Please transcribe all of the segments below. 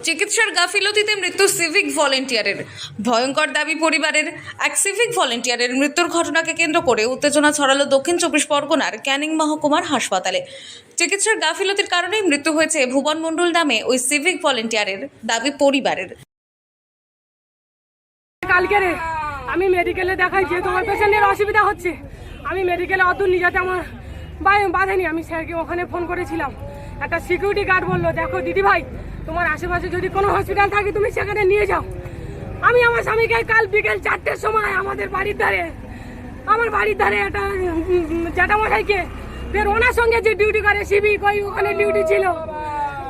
চিকিৎসার গাফিলতিতে মৃত্যু সিভিক ভলেন্টিয়ারের। ভয়ঙ্কর দাবি পরিবারের। এক সিভিক ভলেন্টিয়ারের মৃত্যুর ঘটনাকে কেন্দ্র করে উত্তেজনা ছড়ালো দক্ষিণ চব্বিশ পরগনার ক্যানিং মহকুমার হাসপাতালে। চিকিৎসার গাফিলতির কারণেই মৃত্যু হয়েছে ভুবন মণ্ডল নামে ওই সিভিক ভলেন্টিয়ারের, দাবি পরিবারের। কালকে আমি মেডিকেলে দেখাই, যেহেতু আমার পেশেন্টের অসুবিধা হচ্ছে, আমি মেডিকেলে অত নিয়ে যেতে আমার বাধেনি। আমি স্যারকে ওখানে ফোন করেছিলাম, একটা সিকিউরিটি গার্ড বললো, দেখো দিদি ভাই, তোমার আশেপাশে যদি কোনো হসপিটাল থাকে তুমি সেখানে নিয়ে যাও। আমি আমার স্বামীকে কাল বিকেল 4টের সময় আমার বাড়ির ধারে একটা জ্যাঠামশাইকে, ফের ওনার সঙ্গে যে ডিউটি করে সিভিক, ওখানে ডিউটি ছিল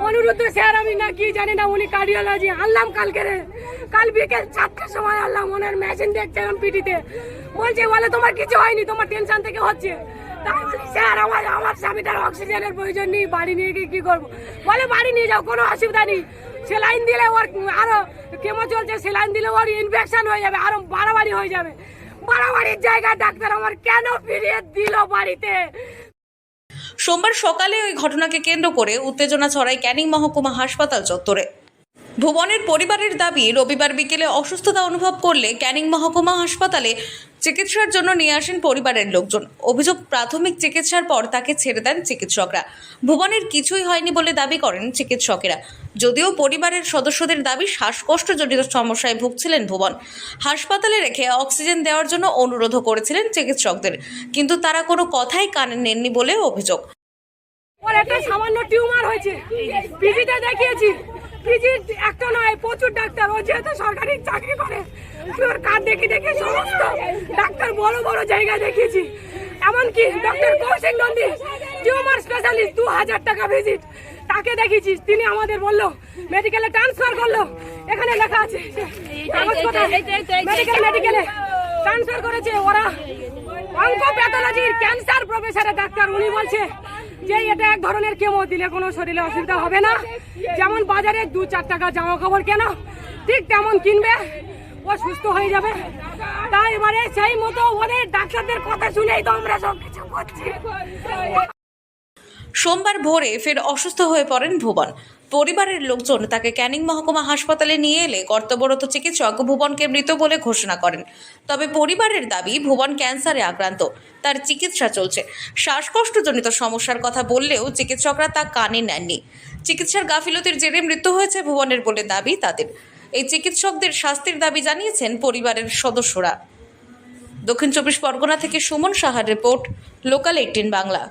অনুরুদ্ধ স্যার, আমি না কি জানি না, উনি কার্ডিওলজি আনলাম কাল বিকেল 4টের সময় আনলাম। ওনার মেশিন দেখছিলাম পিটিতে, বলে তোমার কিছু হয়নি, তোমার টেনশন থেকে হচ্ছে। তাই বলি স্যার আমার স্বামীটার অক্সিজেনের প্রয়োজন নেই, বাড়ি নিয়ে গিয়ে কি করবো? বলে বাড়ি নিয়ে যাও, কোনো অসুবিধা নেই, সেলাইন দিলে ওর আরো কেমো চলছে, সেলাইন দিলে ওর ইনফেকশন হয়ে যাবে, আরো বাড়াবাড়ি হয়ে যাবে। বাড়াবাড়ির জায়গায় ডাক্তার আমার কেন ফিরিয়ে দিল বাড়িতে? সোমবার সকালে ওই ঘটনাকে কেন্দ্র করে উত্তেজনা ছড়ায় ক্যানিং মহকুমা হাসপাতাল চত্বরে। ভুবনের পরিবারের দাবি, রবিবার বিকেলে অসুস্থতা অনুভব করলে ক্যানিং মহকুমা হাসপাতালে চিকিৎসার জন্য নিয়ে আসেন পরিবারের লোকজন। অভিযোগ, প্রাথমিক চিকিৎসার পর তাকে ছেড়ে দেন চিকিৎসকরা। ভুবনের কিছুই হয়নি বলে দাবি করেন চিকিৎসকেরা। যদিও পরিবারের সদস্যদের দাবি, শ্বাসকষ্টজনিত সমস্যায় ভুগছিলেন ভুবন। হাসপাতালে রেখে অক্সিজেন দেওয়ার জন্য অনুরোধও করেছিলেন চিকিৎসকদের, কিন্তু তারা কোনো কথাই কানে নেননি বলে অভিযোগ। ওর একটা সামান্য টিউমার হয়েছে, পিজিতে দেখিয়েছি, পিজি একটা নয়, প্রচুর ডাক্তার, ও যেহেতু সরকারি চাকরি করে, ওর কার্ড দেখে সমস্ত ডাক্তার বড় বড় জায়গায় দেখিয়েছি। এমনকি doctor Koushik Nandi, tumour specialist, 2000 টাকা ভিজিট, তাকে দেখিয়েছি। তিনি আমাদের বললো মেডিকেলে ট্রান্সফার করলো, এখানে লেখা আছে মেডিকেলে ট্রান্সফার করেছে। ওরা অনকোপ্যাথোলজির ক্যান্সার প্রফেসরের ডাক্তার, উনি বলছে যে এটা এক ধরনের কেমো দিলে কোনো শরীরে অসুবিধা হবে না, যেমন বাজারে 2-4 টাকা জামা কাপড় কেন ঠিক তেমন কিনবে, ও সুস্থ হয়ে যাবে। তাই এবারে সেই মতো ওদের ডাক্তারদের কথা শুনেই তো আমরা সব কিছু করছি। সোমবার ভোরে ফের অসুস্থ হয়ে পড়েন ভুবন। পরিবারের লোকজন তাকে ক্যানিং মহকুমা হাসপাতালে নিয়ে এলে কর্তব্যরত চিকিৎসক ভুবনকে মৃত বলে ঘোষণা করেন। তবে পরিবারের দাবি, ভুবন ক্যান্সারে আক্রান্ত, তার চিকিৎসা চলছে। শ্বাসকষ্টজনিত সমস্যার কথা বললেও চিকিৎসকরা তা কানে নেননি। চিকিৎসার গাফিলতির জেরে মৃত্যু হয়েছে ভুবনের বলে দাবি তাদের। এই চিকিৎসকদের শাস্তির দাবি জানিয়েছেন পরিবারের সদস্যরা। দক্ষিণ চব্বিশ পরগনা থেকে সুমন সাহার রিপোর্ট, লোকাল 18 বাংলা।